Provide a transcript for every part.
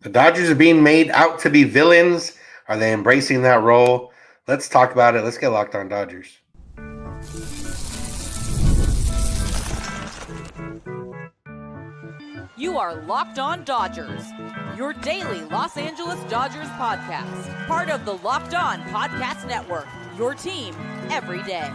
The Dodgers are being made out to be villains. Are they embracing that role? Let's talk about it. Let's get locked on Dodgers. You are Locked On Dodgers, your daily Los Angeles Dodgers podcast. Part of the Locked On Podcast Network, your team every day.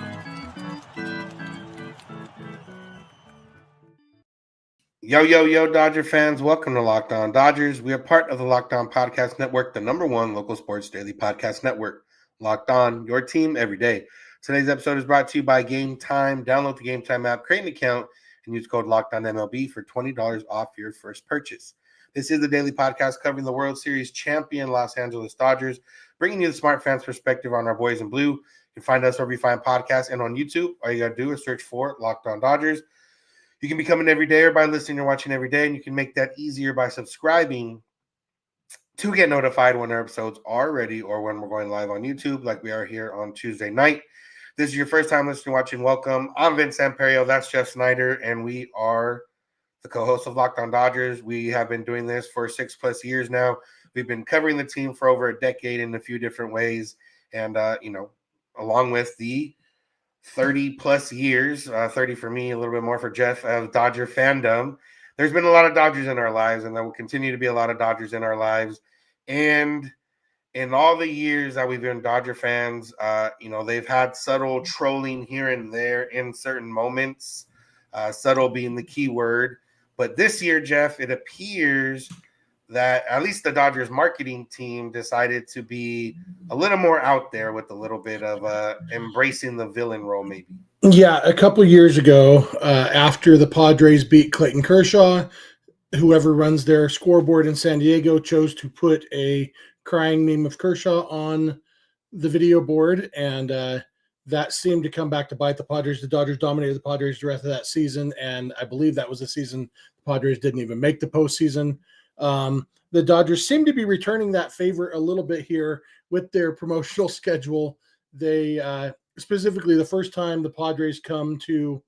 Yo, Dodger fans. Welcome to Locked On Dodgers. We are part of the Locked On Podcast Network, the #1 local sports daily podcast network. Locked On, your team every day. Today's episode is brought to you by Game Time. Download the Game Time app, create an account, and use code LOCKEDONMLB for $20 off your first purchase. This is the daily podcast covering the World Series champion Los Angeles Dodgers, bringing you the smart fans' perspective on our boys in blue. You can find us wherever you find podcasts and on YouTube. All you got to do is search for Locked On Dodgers. You can become an everydayer by listening or watching every day, and you can make that easier by subscribing to get notified when our episodes are ready or when we're going live on YouTube, like we are here on Tuesday night. This is your first time listening or watching. Welcome. I'm Vince Samperio. That's Jeff Snider, and we are the co-host of Locked On Dodgers. We have been doing this for 6+ years now. We've been covering the team for over a decade in a few different ways, and along with the 30+ years, 30 for me, a little bit more for Jeff, of Dodger fandom. There's been a lot of Dodgers in our lives, and there will continue to be a lot of Dodgers in our lives. And in all the years that we've been Dodger fans, they've had subtle trolling here and there in certain moments, subtle being the key word. But this year, Jeff, it appears that at least the Dodgers marketing team decided to be a little more out there with a little bit of embracing the villain role, maybe. Yeah, a couple years ago, after the Padres beat Clayton Kershaw, whoever runs their scoreboard in San Diego chose to put a crying meme of Kershaw on the video board, and that seemed to come back to bite the Padres. The Dodgers dominated the Padres the rest of that season, and I believe that was the season the Padres didn't even make the postseason. The Dodgers seem to be returning that favor a little bit here with their promotional schedule. They specifically, the first time the Padres come to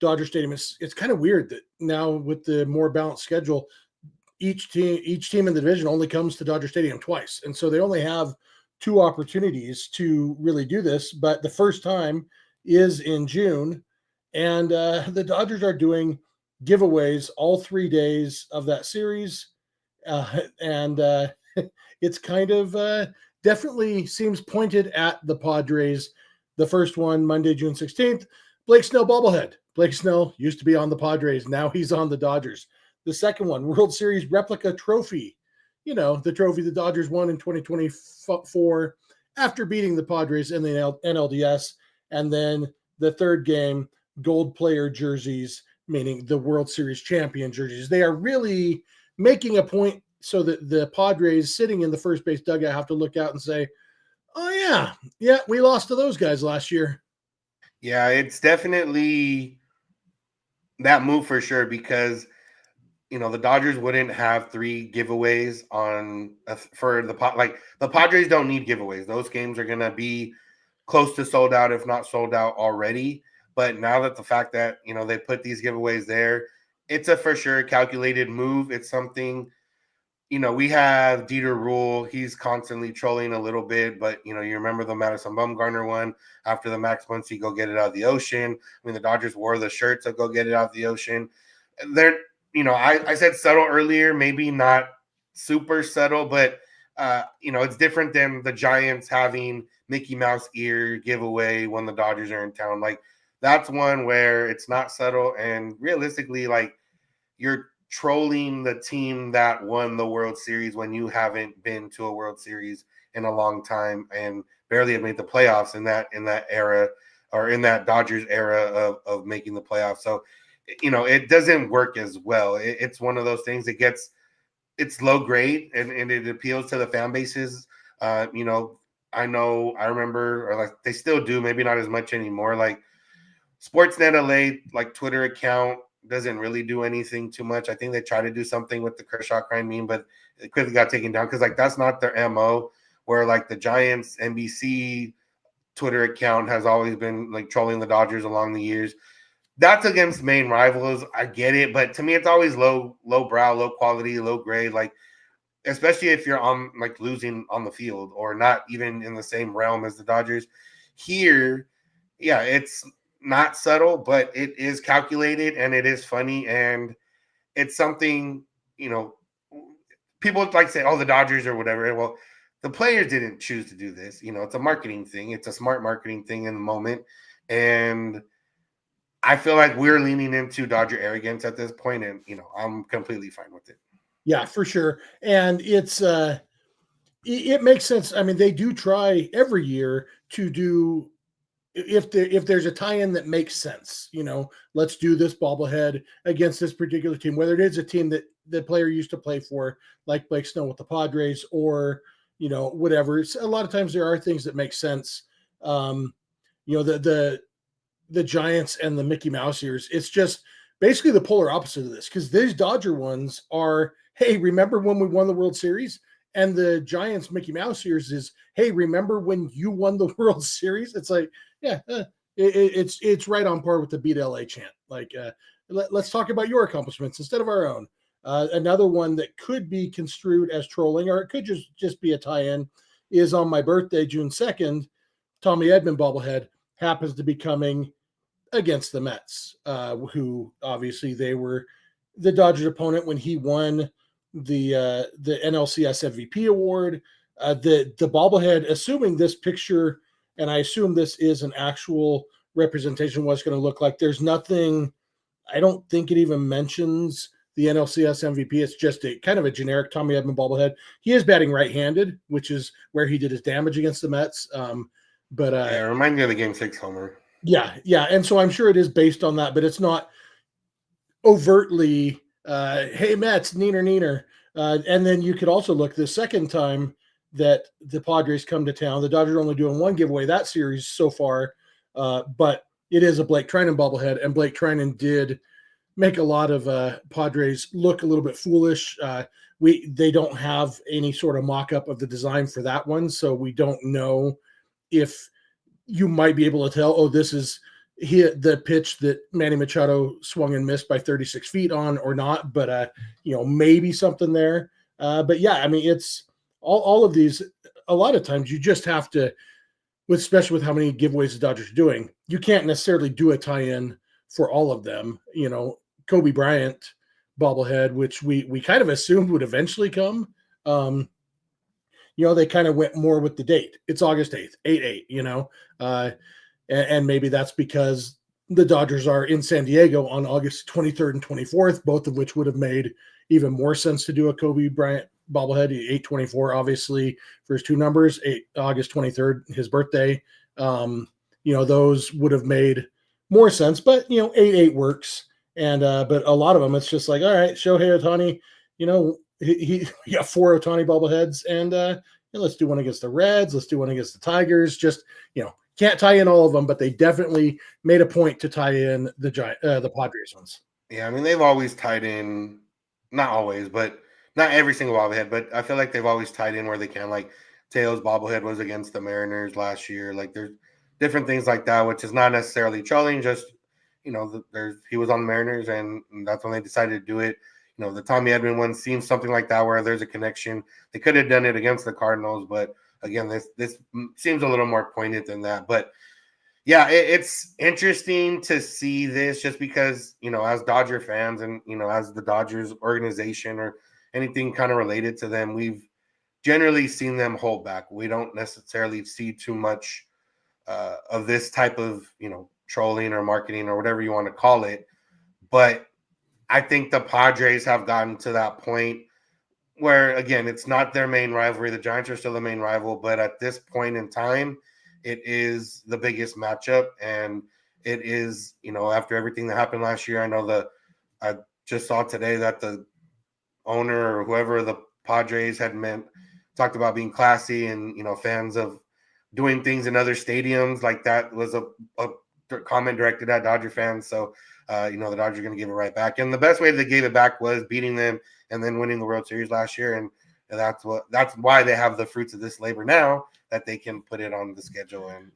Dodger Stadium, it's kind of weird that now with the more balanced schedule, each team in the division only comes to Dodger Stadium twice, and so they only have 2 opportunities to really do this. But the first time is in June, and the Dodgers are doing giveaways all 3 days of that series. It's kind of definitely seems pointed at the Padres. The first one, Monday, June 16th, Blake Snell bobblehead. Blake Snell used to be on the Padres. Now he's on the Dodgers. The second one, World Series replica trophy. You know, the trophy the Dodgers won in 2024 after beating the Padres in the NLDS. And then the third game, gold player jerseys, meaning the World Series champion jerseys. They are really making a point so that the Padres sitting in the first base dugout have to look out and say, oh, yeah, we lost to those guys last year. Yeah, it's definitely that move for sure because, the Dodgers wouldn't have 3 giveaways for the Padres don't need giveaways. Those games are going to be close to sold out, if not sold out already. But now that the fact that, they put these giveaways there, it's a for sure calculated move. It's something, we have Dieter Rule. He's constantly trolling a little bit, but, you remember the Madison Bumgarner one after the Max Muncy go get it out of the ocean. I mean, the Dodgers wore the shirts of go get it out of the ocean. They're, I said subtle earlier, maybe not super subtle, but, it's different than the Giants having Mickey Mouse ear giveaway when the Dodgers are in town. Like, that's one where it's not subtle, and realistically, like, you're trolling the team that won the World Series when you haven't been to a World Series in a long time and barely have made the playoffs in that era, or in that Dodgers era of making the playoffs. So, it doesn't work as well. It's one of those things that it's low grade and it appeals to the fan bases. I remember, or like they still do, maybe not as much anymore. Like Sportsnet LA, like Twitter account doesn't really do anything too much. I think they try to do something with the Kershaw crime meme, but it quickly got taken down because like that's not their MO. Where like the Giants NBC Twitter account has always been like trolling the Dodgers along the years. That's against main rivals. I get it, but to me, it's always low brow, low quality, low grade. Like especially if you're on like losing on the field or not even in the same realm as the Dodgers. Here, yeah, it's not subtle, but it is calculated and it is funny, and it's something, people like to say, oh, the Dodgers or whatever. Well, the players didn't choose to do this. It's a marketing thing. It's a smart marketing thing in the moment. And I feel like we're leaning into Dodger arrogance at this point, and I'm completely fine with it. Yeah, for sure. And it makes sense. I mean, they do try every year to do, if there's a tie-in that makes sense, let's do this bobblehead against this particular team, whether it is a team that the player used to play for, like Blake Snell with the Padres, or whatever. It's, a lot of times there are things that make sense. The Giants and the Mickey Mouse ears, it's just basically the polar opposite of this, because these Dodger ones are, hey, remember when we won the World Series? And the Giants Mickey Mouse ears is, hey, remember when you won the World Series? It's like, yeah, it's right on par with the Beat LA chant. Like, let's talk about your accomplishments instead of our own. Another one that could be construed as trolling, or it could just be a tie-in, is on my birthday, June 2nd, Tommy Edman bobblehead happens to be coming against the Mets, who obviously they were the Dodgers' opponent when he won the NLCS MVP award. The bobblehead, assuming this picture, and I assume this is an actual representation of what it's going to look like, there's nothing, I don't think it even mentions the NLCS MVP. It's just a kind of a generic Tommy Edman bobblehead. He is batting right-handed, which is where he did his damage against the Mets. Yeah, remind me of the Game 6 homer. Yeah. And so I'm sure it is based on that, but it's not overtly, hey, Mets, neener. And then you could also look the second time that the Padres come to town. The Dodgers are only doing one giveaway that series so far, but it is a Blake Treinen bobblehead, and Blake Treinen did make a lot of Padres look a little bit foolish. They don't have any sort of mock-up of the design for that one, so we don't know if you might be able to tell, oh, this is the pitch that Manny Machado swung and missed by 36 feet on or not, but maybe something there. But yeah, I mean, it's all of these, a lot of times you just have to, especially with how many giveaways the Dodgers are doing, you can't necessarily do a tie-in for all of them. Kobe Bryant bobblehead, which we kind of assumed would eventually come. They kind of went more with the date. It's August 8th, 8/8, and maybe that's because the Dodgers are in San Diego on August 23rd and 24th, both of which would have made even more sense to do a Kobe Bryant bobblehead. 8/24, obviously, for his two numbers, August 23rd, his birthday. Those would have made more sense, but 8/8 works. And but a lot of them, it's just like, all right, Shohei Ohtani, he got 4 Ohtani bobbleheads, and let's do one against the Reds, let's do one against the Tigers. Just can't tie in all of them, but they definitely made a point to tie in the Padres ones. Yeah, I mean, they've always tied in, not always, but not every single bobblehead, but I feel like they've always tied in where they can. Like Teo's bobblehead was against the Mariners last year. Like there's different things like that, which is not necessarily trolling, just he was on the Mariners, and that's when they decided to do it. The Tommy Edman one seems something like that, where there's a connection. They could have done it against the Cardinals, but again, this seems a little more pointed than that. But yeah, it's interesting to see this, just because, as Dodger fans and, as the Dodgers organization or anything kind of related to them, we've generally seen them hold back. We don't necessarily see too much of this type of, trolling or marketing or whatever you want to call it. But I think the Padres have gotten to that point where, again, it's not their main rivalry. The Giants are still the main rival, but at this point in time, it is the biggest matchup. And it is, after everything that happened last year, I just saw today that the owner or whoever the Padres had talked about being classy and, fans of doing things in other stadiums. Like that was a comment directed at Dodger fans. So, the Dodgers are going to give it right back. And the best way they gave it back was beating them and then winning the World Series last year. And that's why they have the fruits of this labor now, that they can put it on the schedule and,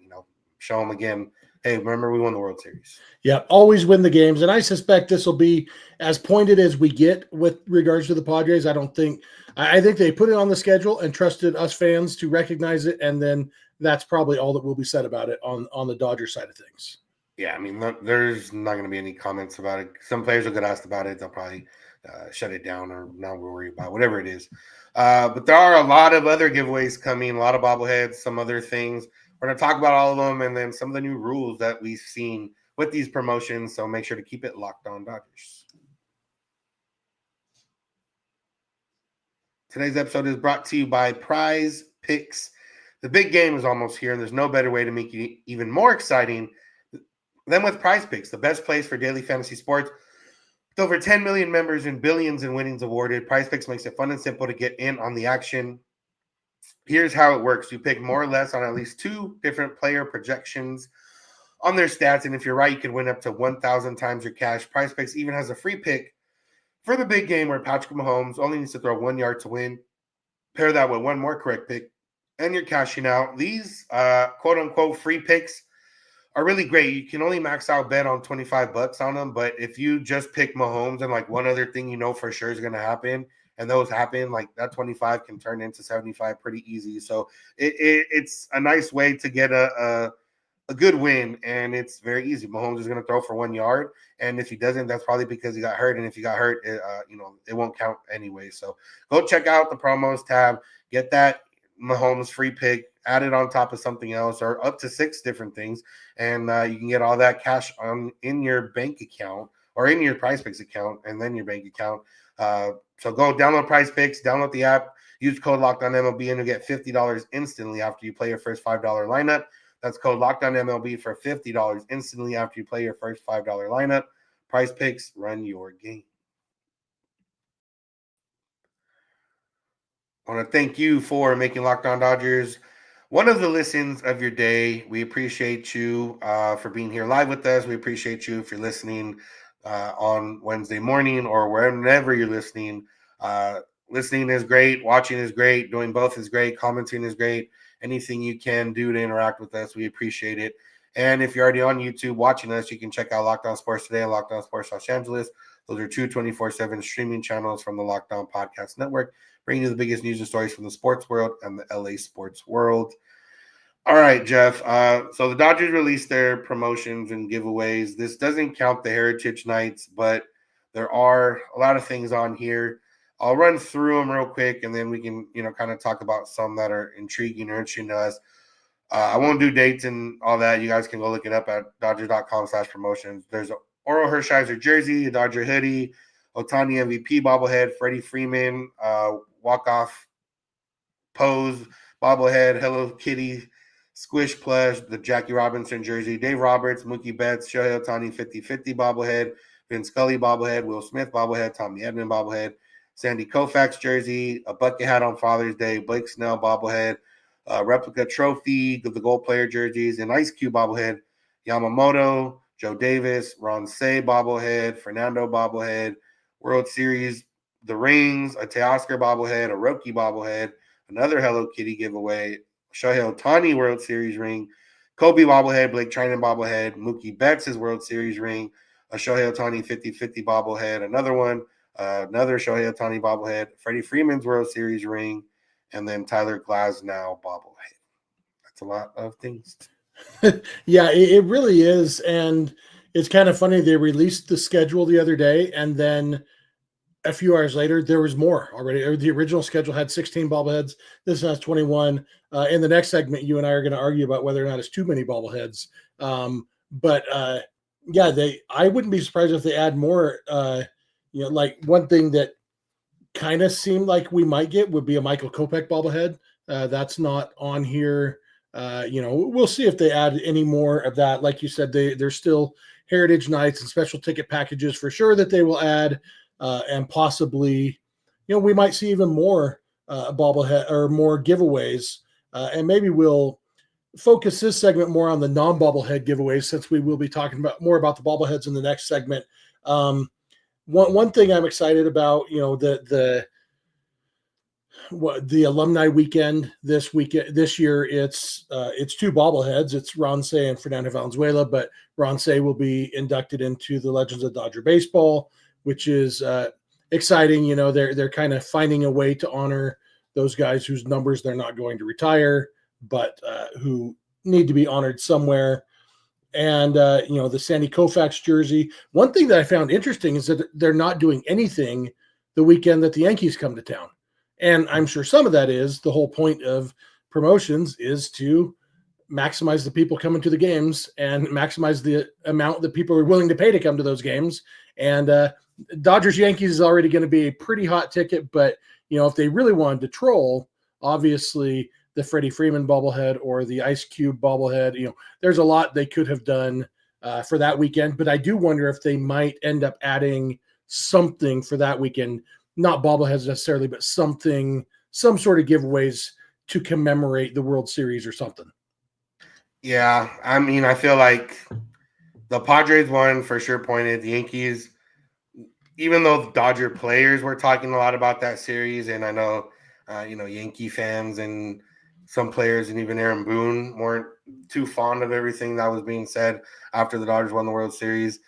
show them again, hey, remember we won the World Series. Yeah, always win the games. And I suspect this will be as pointed as we get with regards to the Padres. I think they put it on the schedule and trusted us fans to recognize it. And then that's probably all that will be said about it on the Dodger side of things. Yeah, I mean, there's not going to be any comments about it. Some players will get asked about it. They'll probably shut it down or not worry about whatever it is. But there are a lot of other giveaways coming, a lot of bobbleheads, some other things. We're going to talk about all of them and then some of the new rules that we've seen with these promotions. So make sure to keep it locked on Dodgers. Today's episode is brought to you by Prize Picks. The big game is almost here, and there's no better way to make it even more exciting than with Prize Picks, the best place for daily fantasy sports. With over 10 million members and billions in winnings awarded, Prize Picks makes it fun and simple to get in on the action. Here's how it works. You pick more or less on at least 2 different player projections on their stats, and if you're right, you can win up to 1,000 times your cash. Prize Picks even has a free pick for the big game where Patrick Mahomes only needs to throw 1 yard to win. Pair that with one more correct pick, and you're cashing out. These quote-unquote free picks are really great. You can only max out bet on $25 on them, but if you just pick Mahomes and like one other thing you know for sure is going to happen, and those happen, like that 25 can turn into 75 pretty easy. So it's a nice way to get a good win, and it's very easy. Mahomes is going to throw for 1 yard, and if he doesn't, that's probably because he got hurt, and if he got hurt, it won't count anyway. So go check out the promos tab, get that Mahomes free pick, add it on top of something else or up to 6 different things, and you can get all that cash in your bank account or in your Prize Picks account and then your bank account. So go download Prize Picks, download the app, use code LOCKEDONMLB, and you'll get $50 instantly after you play your first $5 lineup. That's code LOCKEDONMLB for $50 instantly after you play your first $5 lineup. Prize Picks, run your game. I want to thank you for making Locked On Dodgers one of the listens of your day. We appreciate you for being here live with us. We appreciate you if you're listening on Wednesday morning or wherever you're listening. Listening is great. Watching is great. Doing both is great. Commenting is great. Anything you can do to interact with us, we appreciate it. And if you're already on YouTube watching us, you can check out Locked On Sports Today and Locked On Sports Los Angeles. Those are 2 24/7 streaming channels from the Locked On Podcast Network, bringing you the biggest news and stories from the sports world and the LA sports world. All right, Jeff. So the Dodgers released their promotions and giveaways. This doesn't count the Heritage Nights, but there are a lot of things on here. I'll run through them real quick, and then we can, kind of talk about some that are intriguing or interesting to us. I won't do dates and all that. You guys can go look it up at Dodgers.com/promotions. There's an Oral Hershiser jersey, a Dodger hoodie, Ohtani MVP bobblehead, Freddie Freeman walk-off pose bobblehead, Hello Kitty squish plush, the Jackie Robinson jersey, Dave Roberts, Mookie Betts, Shohei Ohtani 50-50 bobblehead, Vin Scully bobblehead, Will Smith bobblehead, Tommy Edman bobblehead, Sandy Koufax jersey, a bucket hat on Father's Day, Blake Snell bobblehead, replica trophy, the gold player jerseys, an Ice Cube bobblehead, Yamamoto, Joe Davis, Ron Say bobblehead, Fernando bobblehead, World Series, the rings, a Teoscar bobblehead, a Roki bobblehead, another Hello Kitty giveaway, Shohei Ohtani World Series ring, Kobe bobblehead, Blake Trinan bobblehead, Mookie Betts' World Series ring, a Shohei Ohtani 50-50 bobblehead, another one, another Shohei Ohtani bobblehead, Freddie Freeman's World Series ring, and then Tyler Glasnow bobblehead. That's a lot of things. Yeah, it really is. And it's kind of funny. They released the schedule the other day, and then a few hours later, there was more already. The original schedule had 16 bobbleheads. This has 21. In the next segment, you and I are going to argue about whether or not it's too many bobbleheads. I wouldn't be surprised if they add more. Like one thing that kind of seemed like we might get would be a Michael Kopech bobblehead. That's not on here. We'll see if they add any more of that. Like you said, there's still Heritage Nights and special ticket packages for sure that they will add. And possibly, we might see even more bobblehead or more giveaways. And maybe we'll focus this segment more on the non-bobblehead giveaways, since we will be talking about more about the bobbleheads in the next segment. One thing I'm excited about, the alumni weekend this year. It's 2 bobbleheads. It's Ronce and Fernando Valenzuela, but Ronce will be inducted into the Legends of Dodger Baseball, which is exciting. You know, they're kind of finding a way to honor those guys whose numbers they're not going to retire, but who need to be honored somewhere. And you know, the Sandy Koufax jersey. One thing that I found interesting is that they're not doing anything the weekend that the Yankees come to town. And I'm sure some of that is the whole point of promotions is to maximize the people coming to the games and maximize the amount that people are willing to pay to come to those games. And Dodgers Yankees is already going to be a pretty hot ticket, but you know, if they really wanted to troll, obviously the Freddie Freeman bobblehead or the Ice Cube bobblehead, you know, there's a lot they could have done for that weekend. But I do wonder if they might end up adding something for that weekend. Not bobbleheads necessarily, but some sort of giveaways to commemorate the World Series or something. Yeah, I mean, I feel like the Padres one for sure pointed. The Yankees, even though the Dodger players were talking a lot about that series, and I know, you know, Yankee fans and some players and even Aaron Boone weren't too fond of everything that was being said after the Dodgers won the World Series.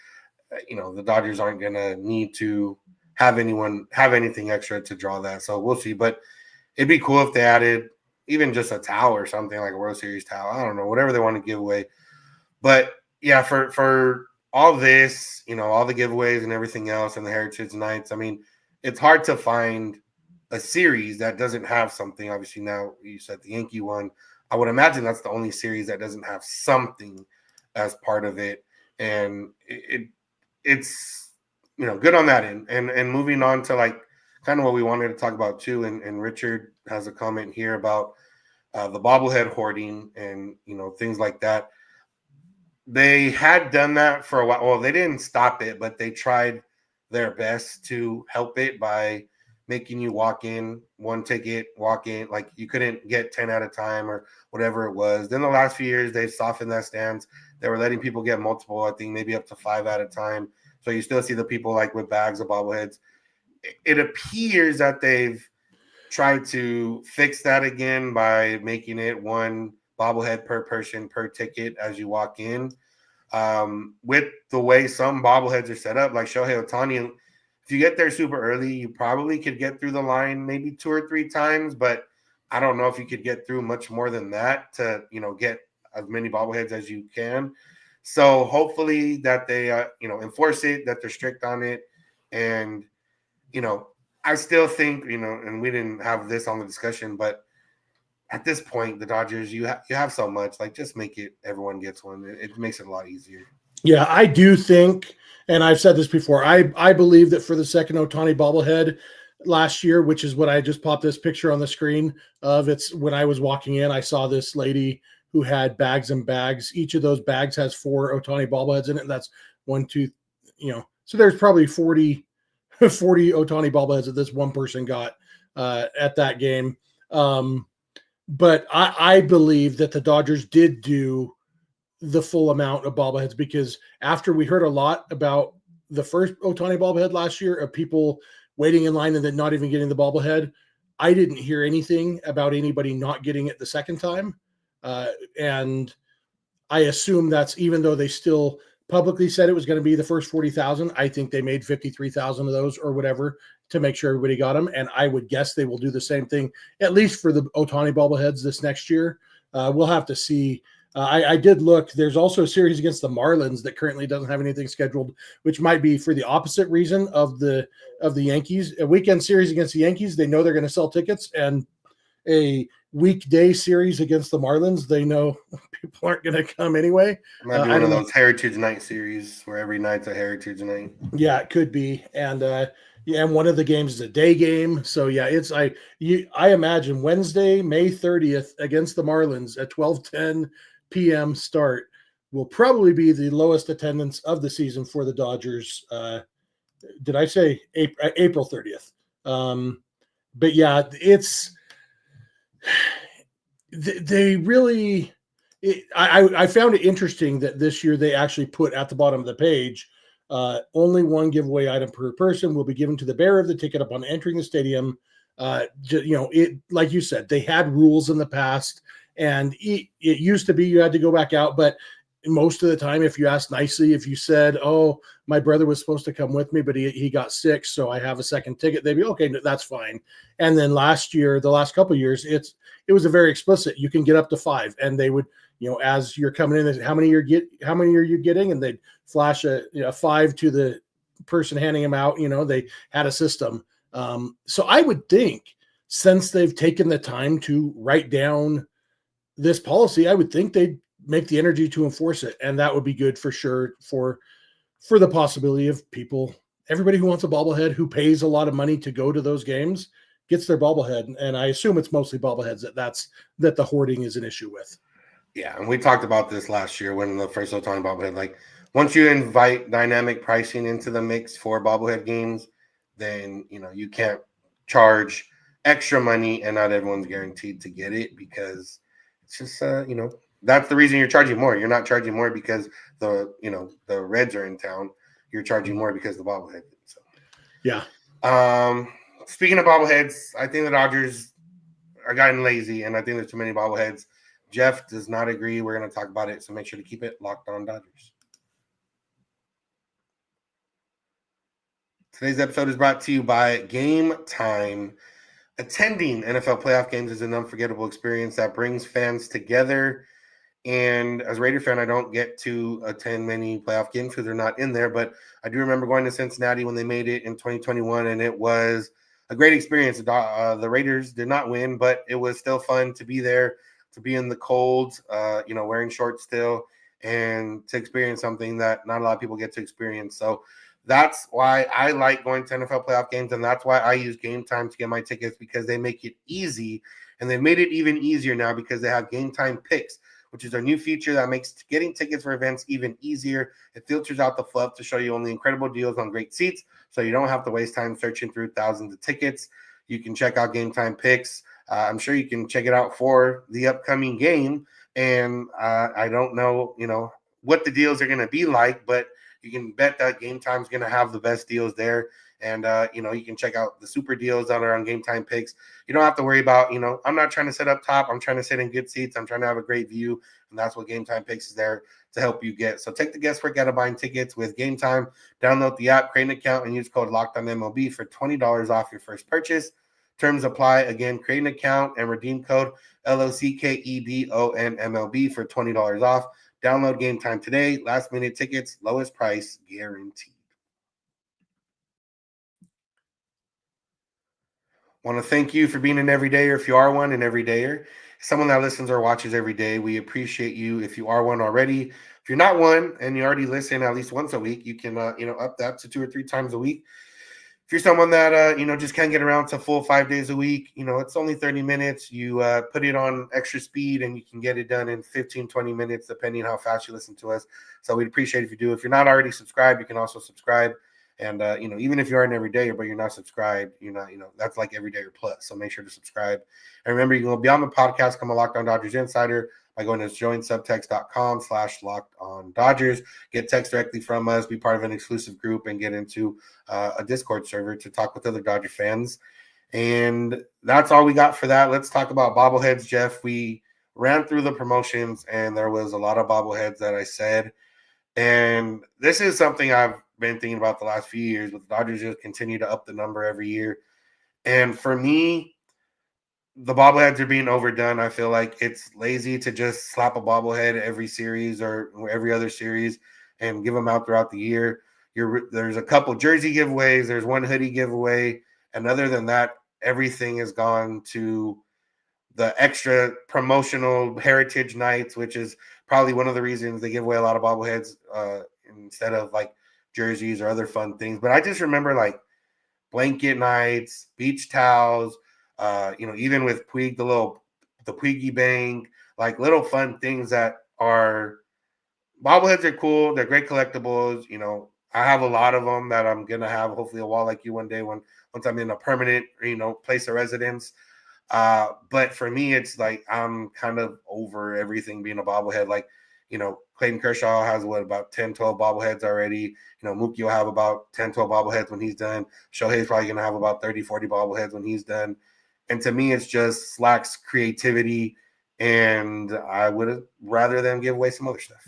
You know, the Dodgers aren't going to need to have anything extra to draw that. So we'll see. But it'd be cool if they added even just a towel or something, like a World Series towel. I don't know, whatever they want to give away. But yeah, for all this, you know, all the giveaways and everything else and the Heritage Nights, I mean, it's hard to find a series that doesn't have something. Obviously, now you said the Yankee one. I would imagine that's the only series that doesn't have something as part of it. And it's you know, good on that end. And moving on to like kind of what we wanted to talk about too. And Richard has a comment here about the bobblehead hoarding and, you know, things like that. They had done that for a while. Well, they didn't stop it, but they tried their best to help it by making you walk in one ticket, walk in, like you couldn't get 10 at a time or whatever it was. Then the last few years, they've softened that stance. They were letting people get multiple, I think maybe up to 5 at a time. So you still see the people like with bags of bobbleheads. It appears that they've tried to fix that again by making it 1 bobblehead per person per ticket as you walk in. With the way some bobbleheads are set up, like Shohei Ohtani, if you get there super early, you probably could get through the line maybe 2 or 3 times, but I don't know if you could get through much more than that to, you know, get as many bobbleheads as you can. So hopefully that they, you know, enforce it, that they're strict on it. And, you know, I still think, you know, and we didn't have this on the discussion, but at this point, the Dodgers, you have so much, like just make it, everyone gets one. It makes it a lot easier. Yeah, I do think, and I've said this before, I believe that for the second Ohtani bobblehead last year, which is what I just popped this picture on the screen of, it's when I was walking in, I saw this lady who had bags and bags. Each of those bags has 4 Ohtani bobbleheads in it. And that's 1, 2, you know, so there's probably 40 Ohtani bobbleheads that this one person got at that game. But I believe that the Dodgers did do the full amount of bobbleheads, because after we heard a lot about the first Ohtani bobblehead last year of people waiting in line and then not even getting the bobblehead, I didn't hear anything about anybody not getting it the second time. And I assume that's, even though they still publicly said it was going to be the first 40,000, I think they made 53,000 of those or whatever to make sure everybody got them. And I would guess they will do the same thing, at least for the Ohtani bobbleheads this next year. We'll have to see. I did look. There's also a series against the Marlins that currently doesn't have anything scheduled, which might be for the opposite reason of the Yankees. A weekend series against the Yankees, they know they're going to sell tickets, and a weekday series against the Marlins, they know people aren't going to come anyway. It might be one of those Heritage Night series where every night's a Heritage Night. Yeah, it could be. And yeah, and one of the games is a day game. So yeah, it's I imagine Wednesday, May 30th against the Marlins at 12:10 p.m. start will probably be the lowest attendance of the season for the Dodgers. Did I say April 30th? But yeah, it's they really. I found it interesting that this year they actually put at the bottom of the page, only 1 giveaway item per person will be given to the bearer of the ticket upon entering the stadium. It, like you said, they had rules in the past, and it used to be you had to go back out, but most of the time, if you asked nicely, if you said, "Oh, my brother was supposed to come with me, but he got sick, so I have a second ticket," they'd be okay, that's fine. And then the last couple of years, it was a very explicit. You can get up to 5, and they would, as you're coming in, they say, how many are you getting? And they'd flash a 5 to the person handing them out. They had a system. So I would think, since they've taken the time to write down this policy, I would think they'd make the energy to enforce it, and that would be good for sure for the possibility of everybody who wants a bobblehead, who pays a lot of money to go to those games, gets their bobblehead. And I assume it's mostly bobbleheads that the hoarding is an issue with. Yeah, and we talked about this last year when the first Ohtani bobblehead. Like, once you invite dynamic pricing into the mix for bobblehead games, then you can't charge extra money, and not everyone's guaranteed to get it, because it's just that's the reason you're charging more. You're not charging more because the Reds are in town. You're charging more because the bobblehead. So yeah. Speaking of bobbleheads, I think the Dodgers are getting lazy, and I think there's too many bobbleheads. Jeff does not agree. We're going to talk about it, so make sure to keep it locked on Dodgers. Today's episode is brought to you by Game Time. Attending NFL playoff games is an unforgettable experience that brings fans together. And as a Raider fan, I don't get to attend many playoff games because they're not in there. But I do remember going to Cincinnati when they made it in 2021, and it was a great experience. The Raiders did not win, but it was still fun to be there, to be in the cold, wearing shorts still, and to experience something that not a lot of people get to experience. So that's why I like going to NFL playoff games, and that's why I use Game Time to get my tickets, because they make it easy. And they've made it even easier now because they have Game Time Picks, which is our new feature that makes getting tickets for events even easier. It filters out the fluff to show you only incredible deals on great seats, so you don't have to waste time searching through thousands of tickets. You can check out Game Time Picks. I'm sure you can check it out for the upcoming game. And I don't know, what the deals are going to be like, but you can bet that Game Time is going to have the best deals there. And, you can check out the super deals that are on Game Time Picks. You don't have to worry about, I'm not trying to sit up top. I'm trying to sit in good seats. I'm trying to have a great view. And that's what Game Time Picks is there to help you get. So take the guesswork out of buying tickets with Game Time. Download the app, create an account, and use code LOCKEDONMLB for $20 off your first purchase. Terms apply. Again, create an account and redeem code LOCKEDONMLB for $20 off. Download Game Time today. Last minute tickets, lowest price guaranteed. Want to thank you for being an everydayer. If you are one, an everydayer, someone that listens or watches every day, we appreciate you. If you are one already, if you're not one and you already listen at least once a week, you can up that to 2 or 3 times a week. If you're someone that just can't get around to full 5 days a week, it's only 30 minutes. You put it on extra speed and you can get it done in 15, 20 minutes, depending on how fast you listen to us. So we'd appreciate it if you do. If you're not already subscribed, you can also subscribe. And, even if you are an everydayer, but you're not subscribed, you're not, that's like everydayer plus. So make sure to subscribe. And remember, you can go beyond the podcast, become a Locked On Dodgers insider by going to joinsubtext.com/LockedOnDodgers. Get text directly from us, be part of an exclusive group, and get into a Discord server to talk with other Dodger fans. And that's all we got for that. Let's talk about bobbleheads, Jeff. We ran through the promotions, and there was a lot of bobbleheads that I said. And this is something I've been thinking about the last few years, but the Dodgers just continue to up the number every year. And for me, the bobbleheads are being overdone. I feel like it's lazy to just slap a bobblehead every series or every other series and give them out throughout the year. There's a couple jersey giveaways. There's one hoodie giveaway. And other than that, everything has gone to the extra promotional heritage nights, which is probably one of the reasons they give away a lot of bobbleheads instead of like jerseys or other fun things. But I just remember like blanket nights, beach towels, even with Puig, the Puiggy Bank, like little fun things that are bobbleheads are cool. They're great collectibles. I have a lot of them that I'm going to have hopefully a wall like you one day once I'm in a permanent, place of residence. But for me, it's like I'm kind of over everything being a bobblehead. Like Clayton Kershaw has about 10, 12 bobbleheads already. Mookie will have about 10, 12 bobbleheads when he's done. Shohei's probably going to have about 30, 40 bobbleheads when he's done. And to me, it's just lacks creativity, and I would rather them give away some other stuff.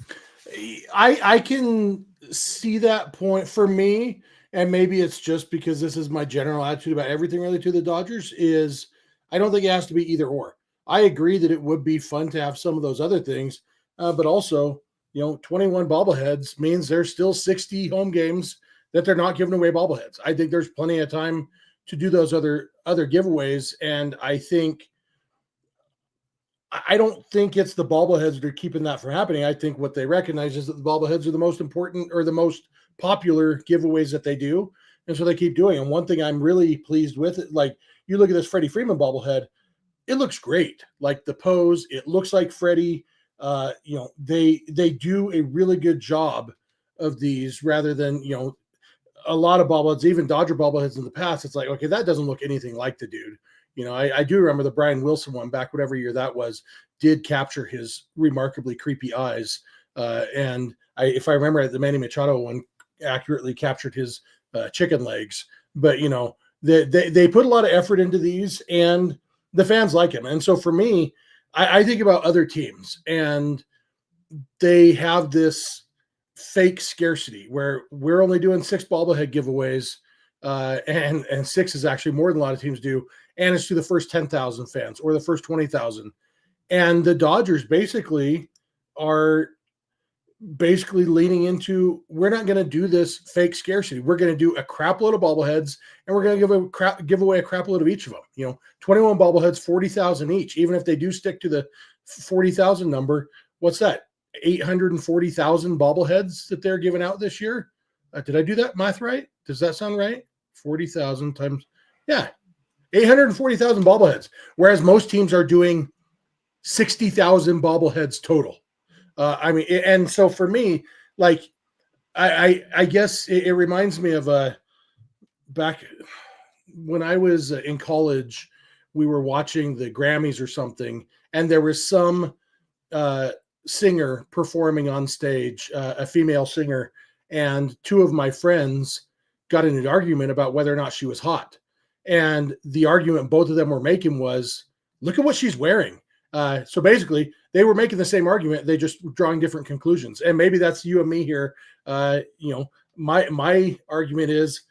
I can see that point for me, and maybe it's just because this is my general attitude about everything related to the Dodgers is I don't think it has to be either or. I agree that it would be fun to have some of those other things, but also, 21 bobbleheads means there's still 60 home games that they're not giving away bobbleheads. I think there's plenty of time to do those other giveaways, and I don't think it's the bobbleheads that are keeping that from happening. I think what they recognize is that the bobbleheads are the most important or the most popular giveaways that they do. And so they keep doing it. And one thing I'm really pleased with, like you look at this Freddie Freeman bobblehead, it looks great. Like the pose, it looks like Freddie. They do a really good job of these rather than, a lot of bobbleheads, even Dodger bobbleheads in the past. It's like, okay, that doesn't look anything like the dude. I do remember the Brian Wilson one back, whatever year that was, did capture his remarkably creepy eyes. If I remember the Manny Machado one accurately captured his chicken legs. But, they put a lot of effort into these, and the fans like him. And so for me, I think about other teams, and they have this fake scarcity where we're only doing 6 bobblehead giveaways, and 6 is actually more than a lot of teams do, and it's to the first 10,000 fans or the first 20,000. And the Dodgers basically are leaning into, we're not going to do this fake scarcity. We're going to do a crap load of bobbleheads, and we're going to give away a crap load of each of them. 21 bobbleheads, 40,000 each. Even if they do stick to the 40,000 number, what's that? 840,000 bobbleheads that they're giving out this year. Did I do that math right? Does that sound right? 40,000 times, 840,000 bobbleheads. Whereas most teams are doing 60,000 bobbleheads total. And so for me, like, I guess it reminds me of back when I was in college, we were watching the Grammys or something, and there was some singer performing on stage, a female singer, and 2 of my friends got in an argument about whether or not she was hot. And the argument both of them were making was, look at what she's wearing. So basically, they were making the same argument. They just were drawing different conclusions. And maybe that's you and me here. My argument is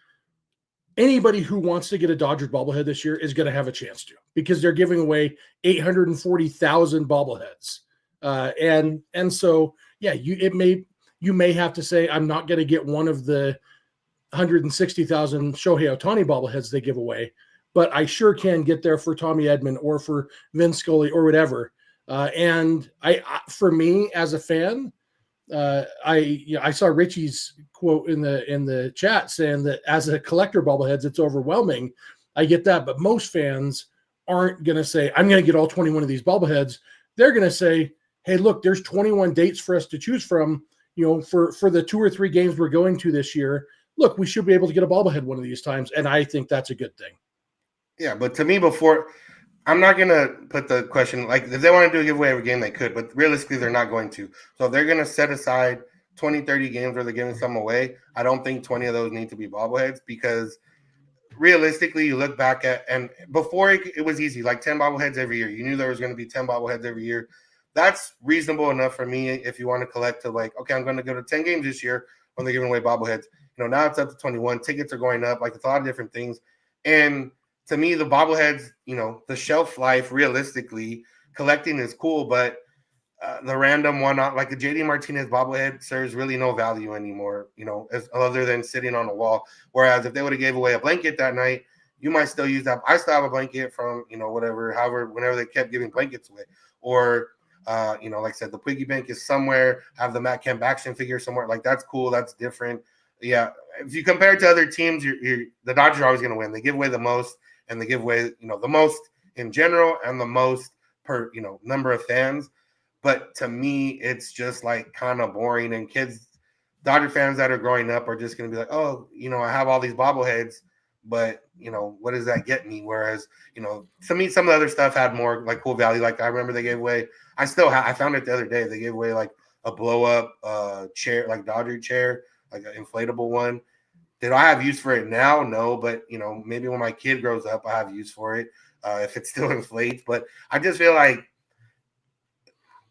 anybody who wants to get a Dodgers bobblehead this year is going to have a chance to, because they're giving away 840,000 bobbleheads. And so, you may have to say, I'm not going to get one of the 160,000 Shohei Ohtani bobbleheads they give away, but I sure can get there for Tommy Edman or for Vince Scully or whatever. And for me as a fan, I saw Richie's quote in the chat saying that as a collector bobbleheads, it's overwhelming. I get that, but most fans aren't going to say, I'm going to get all 21 of these bobbleheads. They're going to say, hey, look, there's 21 dates for us to choose from, for the 2 or 3 games we're going to this year. Look, we should be able to get a bobblehead one of these times. And I think that's a good thing. Yeah, but to me, I'm not going to put the question, like, if they want to do a giveaway every game, they could, but realistically, they're not going to. So if they're going to set aside 20, 30 games where they're giving some away, I don't think 20 of those need to be bobbleheads, because realistically, you look back at, and before it was easy, like 10 bobbleheads every year. You knew there was going to be 10 bobbleheads every year. That's reasonable enough for me if you want to collect to, like, okay, I'm going to go to 10 games this year when they're giving away bobbleheads. Now it's up to 21. Tickets are going up. Like, it's a lot of different things. And to me, the bobbleheads, the shelf life, realistically, collecting is cool, but the random one, like the JD Martinez bobblehead, serves really no value anymore, other than sitting on a wall. Whereas if they would have gave away a blanket that night, you might still use that. I still have a blanket from, whenever they kept giving blankets away. Or, like I said, the Piggy Bank is somewhere. Have the Matt Kemp action figure somewhere. Like, that's cool. That's different. Yeah. If you compare it to other teams, the Dodgers are always going to win. They give away the most, and they give away, the most in general and the most per, number of fans. But to me, it's just like kind of boring. And Dodger fans that are growing up are just going to be like, oh, I have all these bobbleheads, but, what does that get me? Whereas, to me, some of the other stuff had more like cool value. Like, I remember they gave away, I found it the other day. They gave away like a blow up chair, like Dodger chair, like an inflatable one. Did I have use for it now? No, but maybe when my kid grows up, I have use for it if it still inflates. But I just feel like,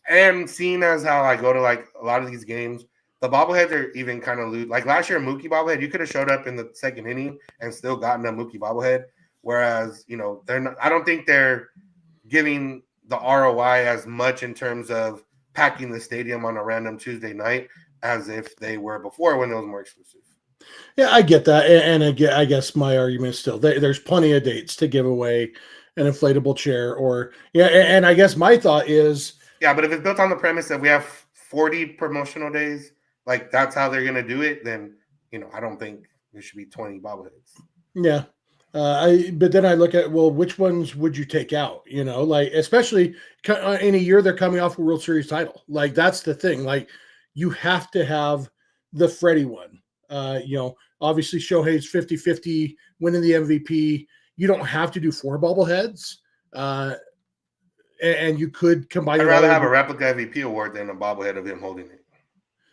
and seeing as how I go to like a lot of these games, the bobbleheads are even kind of loose. Like last year, Mookie bobblehead, you could have showed up in the second inning and still gotten a Mookie bobblehead. Whereas, they're not, I don't think they're giving the ROI as much in terms of packing the stadium on a random Tuesday night as if they were before when it was more exclusive. Yeah, I get that. And again, I guess my argument is still there's plenty of dates to give away an inflatable chair and I guess my thought is. Yeah, but if it's built on the premise that we have 40 promotional days, like that's how they're going to do it, then, I don't think there should be 20 bobbleheads. Yeah. But then I look at, well, which ones would you take out? Like, especially in a year they're coming off a World Series title. Like, that's the thing. Like, you have to have the Freddie one. Obviously Shohei's 50-50 winning the MVP. You don't have to do 4 bobbleheads. And you could combine. I'd rather have a replica MVP award than a bobblehead of him holding it.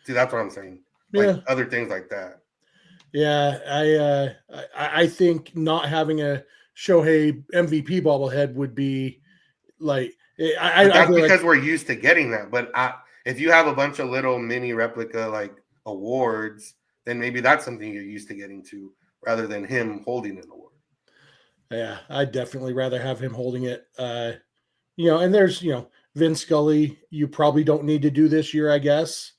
See, that's what I'm saying. Like other things like that. Yeah, I think not having a Shohei MVP bobblehead would be like. That's because we're used to getting that. But if you have a bunch of little mini replica like awards, then maybe that's something you're used to getting to rather than him holding an award. Yeah, I'd definitely rather have him holding it. And there's, Vin Scully, you probably don't need to do this year, I guess.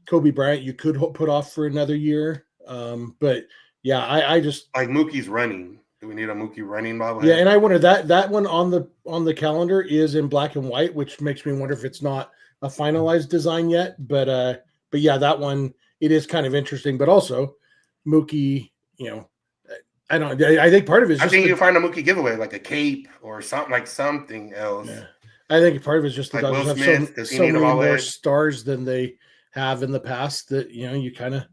Kobe Bryant, you could put off for another year. But yeah, I just like Mookie's running. Do we need a Mookie running bobblehead? Yeah, and I wonder that one on the calendar is in black and white, which makes me wonder if it's not a finalized design yet. But yeah, that one, it is kind of interesting. But also, Mookie, I don't. I think part of it is. I think you find a Mookie giveaway, like a cape or something else. Yeah. I think part of it is just the like Dodgers have so many more stars than they have in the past that you kind of.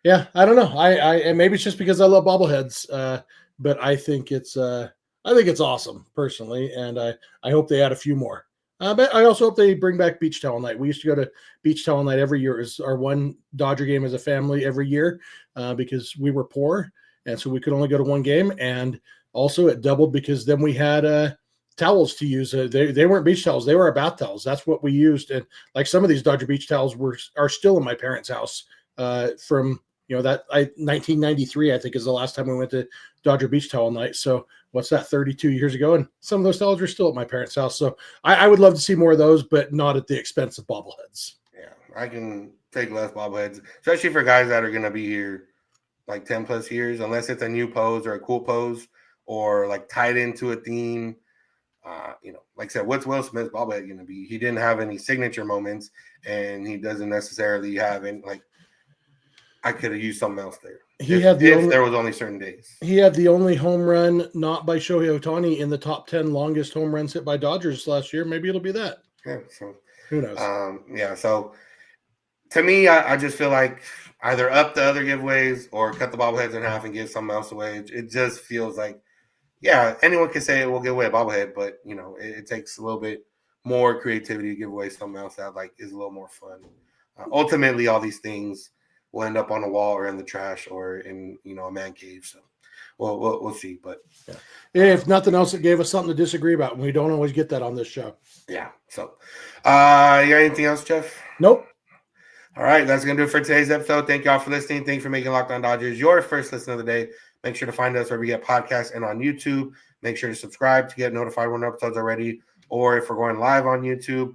Yeah, I don't know. And maybe it's just because I love bobbleheads, but I think it's awesome personally, and I hope they add a few more. But I also hope they bring back beach towel night. We used to go to beach towel night every year. It was our one Dodger game as a family every year because we were poor. And so we could only go to one game. And also it doubled because then we had towels to use. They weren't beach towels. They were our bath towels. That's what we used. And like some of these Dodger beach towels are still in my parents' house from, 1993, I think is the last time we went to Dodger beach towel night. So what's that, 32 years ago? And some of those towels are still at my parents' house. So I would love to see more of those, but not at the expense of bobbleheads. Yeah, I can take less bobbleheads, especially for guys that are going to be here like 10 plus years, unless it's a new pose or a cool pose or like tied into a theme. Like I said, what's Will Smith's bobblehead going to be? He didn't have any signature moments and he doesn't necessarily have any, like, I could have used something else there. If there was only certain days. He had the only home run not by Shohei Ohtani in the top 10 longest home runs hit by Dodgers last year. Maybe it'll be that. Yeah, so who knows? So to me, I just feel like either up the other giveaways or cut the bobbleheads in half and give something else away. It just feels like, yeah, anyone can say we'll give away a bobblehead, but it takes a little bit more creativity to give away something else that like is a little more fun. Ultimately, all these things will end up on a wall or in the trash or in a man cave. So we'll see. But yeah. If nothing else, it gave us something to disagree about, and we don't always get that on this show. Yeah. So you got anything else, Jeff? Nope. All right, that's going to do it for today's episode. Thank you all for listening. Thank you for making Locked On Dodgers your first listen of the day. Make sure to find us wherever you get podcasts and on YouTube. Make sure to subscribe to get notified when episodes are ready. Or if we're going live on YouTube,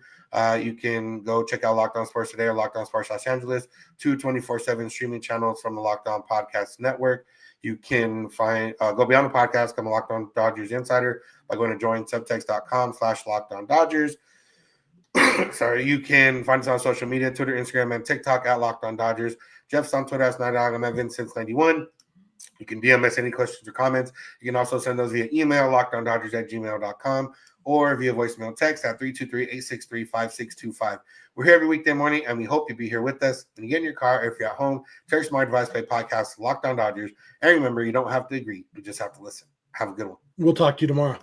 you can go check out Locked On Sports Today or Locked On Sports Los Angeles, 2 24/7 streaming channels from the Locked On Podcast Network. You can go beyond the podcast, become a Locked On Dodgers insider by going to joinsubtext.com/Locked On Dodgers. Sorry, you can find us on social media, Twitter, Instagram, and TikTok at Locked On Dodgers. Jeff's on Twitter at Snider. I'm at Vincent91. You can DM us any questions or comments. You can also send those via email, lockedondodgers@gmail.com, or via voicemail text at 323-863-5625. We're here every weekday morning, and we hope you'll be here with us. When you get in your car, or if you're at home, turn your smart device, play podcast, Locked On Dodgers. And remember, you don't have to agree. You just have to listen. Have a good one. We'll talk to you tomorrow.